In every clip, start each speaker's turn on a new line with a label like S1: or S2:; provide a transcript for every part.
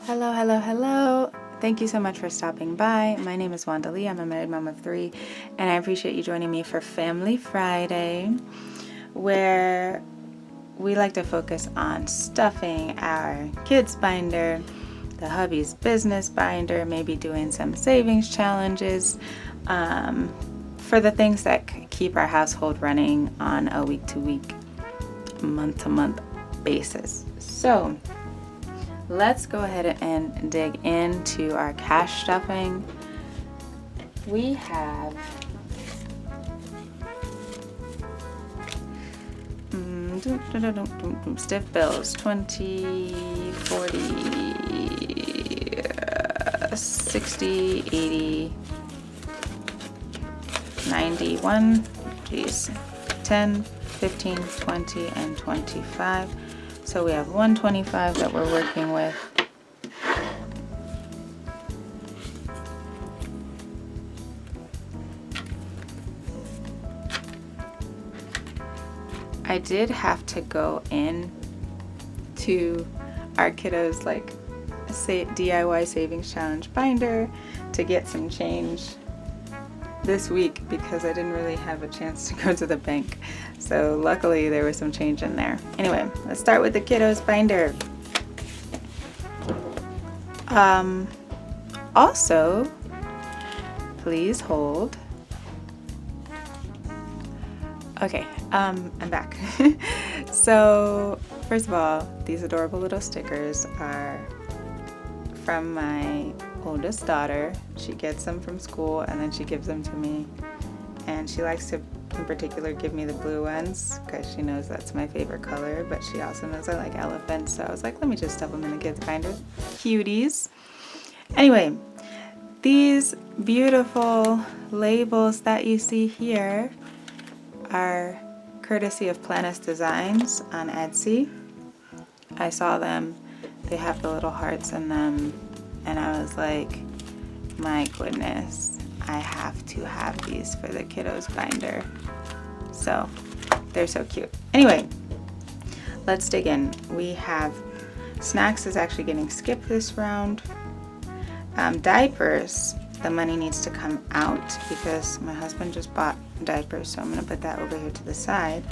S1: Hello, hello, hello. Thank you so much for stopping by. My name is Wanda Lee. I'm a married mom of 3, and I appreciate you joining me for Family Friday, where we like to focus on stuffing our kids' binder, the hubby's business binder, maybe doing some savings challenges for the things that keep our household running on a week-to-week, month-to-month basis. So let's go ahead and dig into our cash stuffing. We have stiff bills, 20, 40, 60, 80, 91, 10, 15, 20, and 25. So we have 125 that we're working with. I did have to go in to our kiddos DIY savings challenge binder to get some change this week because I didn't really have a chance to go to the bank. So luckily there was some change in there. Anyway, let's start with the kiddos binder. Also, please hold. Okay, I'm back. So first of all, these adorable little stickers are from my oldest daughter. She gets them from school and then she gives them to me, and she likes to in particular give me the blue ones because she knows that's my favorite color, but she also knows I like elephants, so I was like, let me just stuff them in the kids binder. Cuties. Anyway, these beautiful labels that you see here are courtesy of Planis Designs on Etsy. I saw them, they have the little hearts in them, and I was like, my goodness, I have to have these for the kiddos binder. So they're so cute. Anyway, let's dig in. We have snacks is actually getting skipped this round. Diapers, the money needs to come out because my husband just bought diapers, so I'm going to put that over here to the side.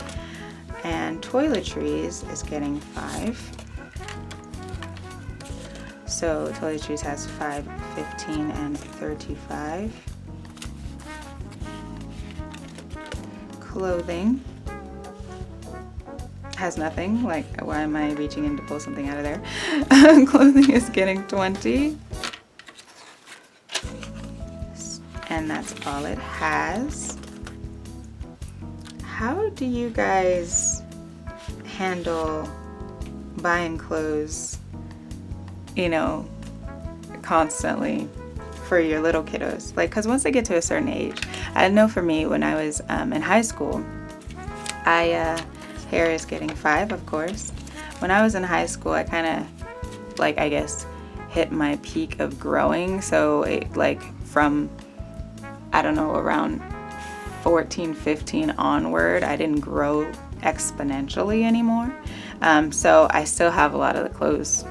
S1: And toiletries is getting 5. So toiletries has 5, 15, and 35. Clothing has nothing. Like, why am I reaching in to pull something out of there? Clothing is getting 20. And that's all it has. How do you guys handle buying clothes, constantly for your little kiddos? Like, because once they get to a certain age, I know for me, when I was in high school, hair is getting 5, of course. When I was in high school, I kind of, I guess, hit my peak of growing. So, from, I don't know, around 14, 15 onward, I didn't grow exponentially anymore. So I still have a lot of the clothes,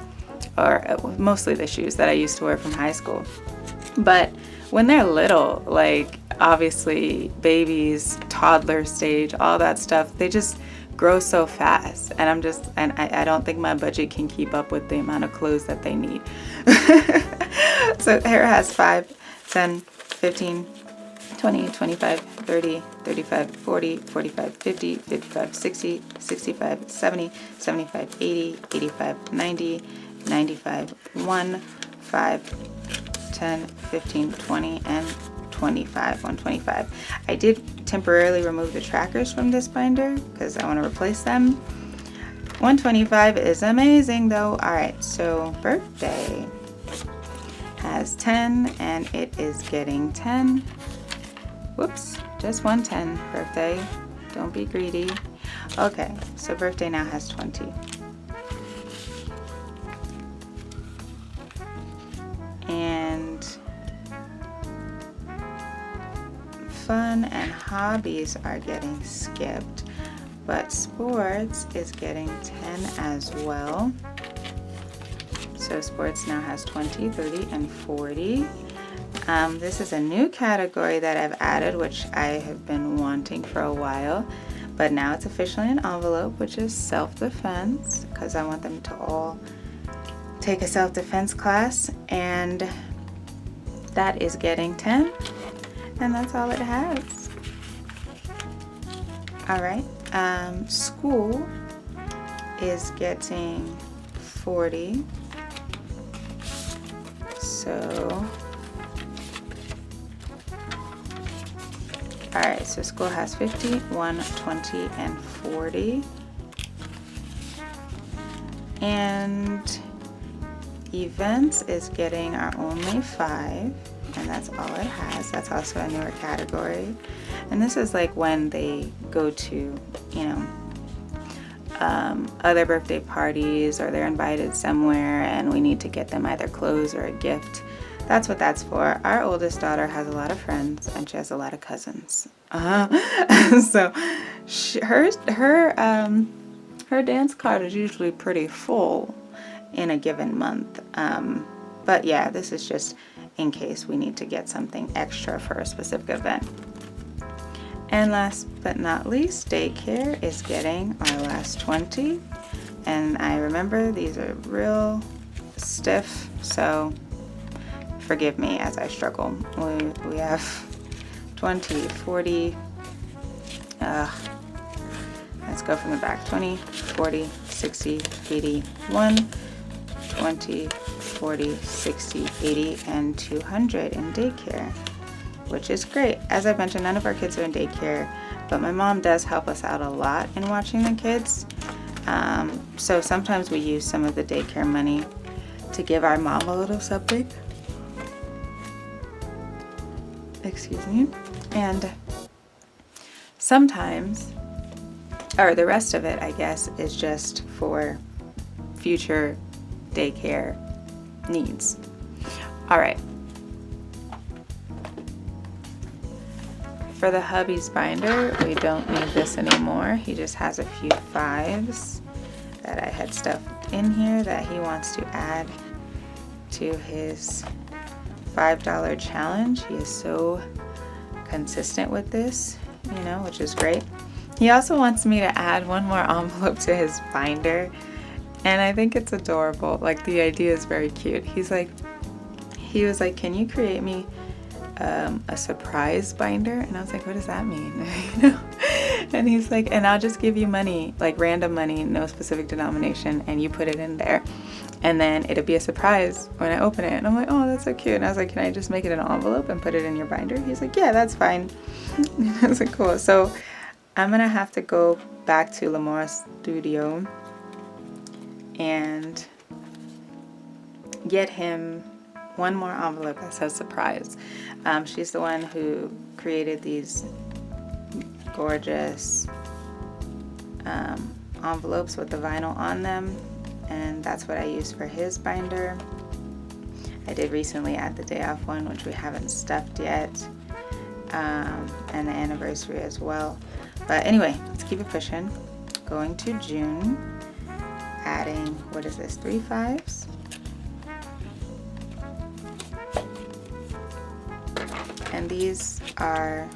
S1: or mostly the shoes that I used to wear from high school. But when they're little, obviously babies, toddler stage, all that stuff, they just grow so fast. And I don't think my budget can keep up with the amount of clothes that they need. So hair has 5, 10, 15, 20, 25, 30, 35, 40, 45, 50, 55, 60, 65, 70, 75, 80, 85, 90, 95, 1, 5, 10, 15, 20, and 25, 125. I did temporarily remove the trackers from this binder because I want to replace them. 125 is amazing though. Alright, so birthday has 10 and it is getting 10. Whoops, just 110 birthday. Don't be greedy. Okay, so birthday now has 20. And fun and hobbies are getting skipped, but sports is getting 10 as well. So sports now has 20, 30, and 40. This is a new category that I've added, which I have been wanting for a while, but now it's officially an envelope, which is self-defense, because I want them to all take a self-defense class, and that is getting 10, and that's all it has. All right, school is getting 40, so all right, so school has 50, 1, 20, and 40. And events is getting our only 5, and that's all it has. That's also a newer category. And this is like when they go to, you know, other birthday parties, or they're invited somewhere and we need to get them either clothes or a gift. That's what that's for. Our oldest daughter has a lot of friends and she has a lot of cousins. So her dance card is usually pretty full in a given month. But yeah, this is just in case we need to get something extra for a specific event. And last but not least, daycare is getting our last 20. And I remember these are real stiff, so forgive me as I struggle. We have 20, 40, let's go from the back. 20, 40, 60, 80, 1, 20, 40, 60, 80, and 200 in daycare, which is great. As I mentioned, none of our kids are in daycare, but my mom does help us out a lot in watching the kids. So sometimes we use some of the daycare money to give our mom a little something. Excuse me. And sometimes, or the rest of it, I guess, is just for future daycare needs. All right. For the hubby's binder, we don't need this anymore. He just has a few 5s that I had stuffed in here that he wants to add to his $5 challenge. He is so consistent with this, you know, which is great. He also wants me to add one more envelope to his binder, and I think it's adorable. Like, the idea is very cute. He was like, can you create me a surprise binder? And I was like, what does that mean? You know? And he's like, and I'll just give you money, like random money, no specific denomination, and you put it in there, and then it'll be a surprise when I open it. And I'm like, oh, that's so cute. And I was like, can I just make it an envelope and put it in your binder? He's like, yeah, that's fine. I was like, cool. So I'm gonna have to go back to Lamora's studio and get him one more envelope that says surprise. She's the one who created these gorgeous envelopes with the vinyl on them, and that's what I used for his binder. I did recently add the day off one, which we haven't stuffed yet, and the anniversary as well. But anyway, let's keep it pushing. Going to June, adding, what is this, 3 5s? And these are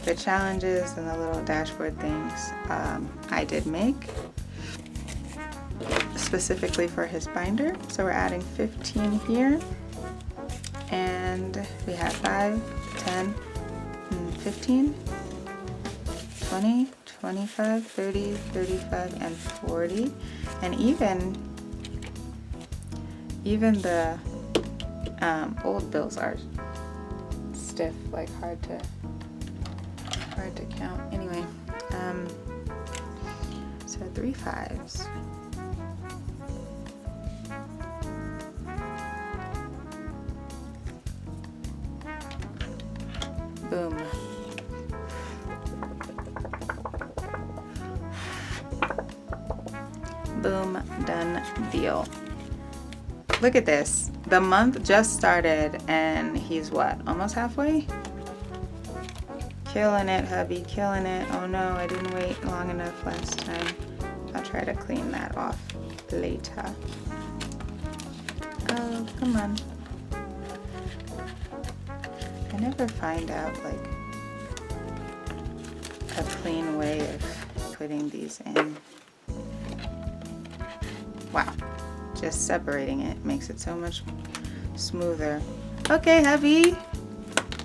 S1: the challenges and the little dashboard things I did make specifically for his binder. So we're adding 15 here, and we have 5, 10, 15, 20, 25, 30, 35, and 40. And even the old bills are stiff, like hard to count. Anyway, so 3 5s. Boom. Boom, done deal. Look at this. The month just started and he's what? Almost halfway? Killing it, hubby, killing it. Oh no, I didn't wait long enough last time. I'll try to clean that off later. Oh, come on. I never find out like a clean way of putting these in. Wow, just separating it makes it so much smoother. Okay, hubby,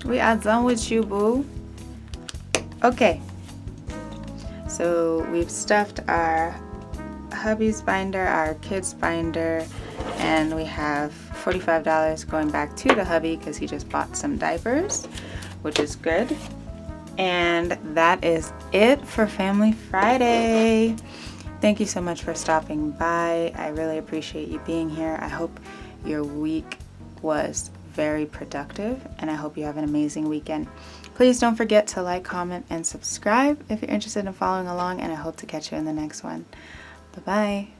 S1: we are done with you, boo. Okay, so we've stuffed our hubby's binder, our kids binder, and we have $45 going back to the hubby because he just bought some diapers, which is good. And that is it for Family Friday. Thank you so much for stopping by. I really appreciate you being here. I hope your week was very productive, and I hope you have an amazing weekend. Please don't forget to like, comment, and subscribe if you're interested in following along, and I hope to catch you in the next one. Bye-bye.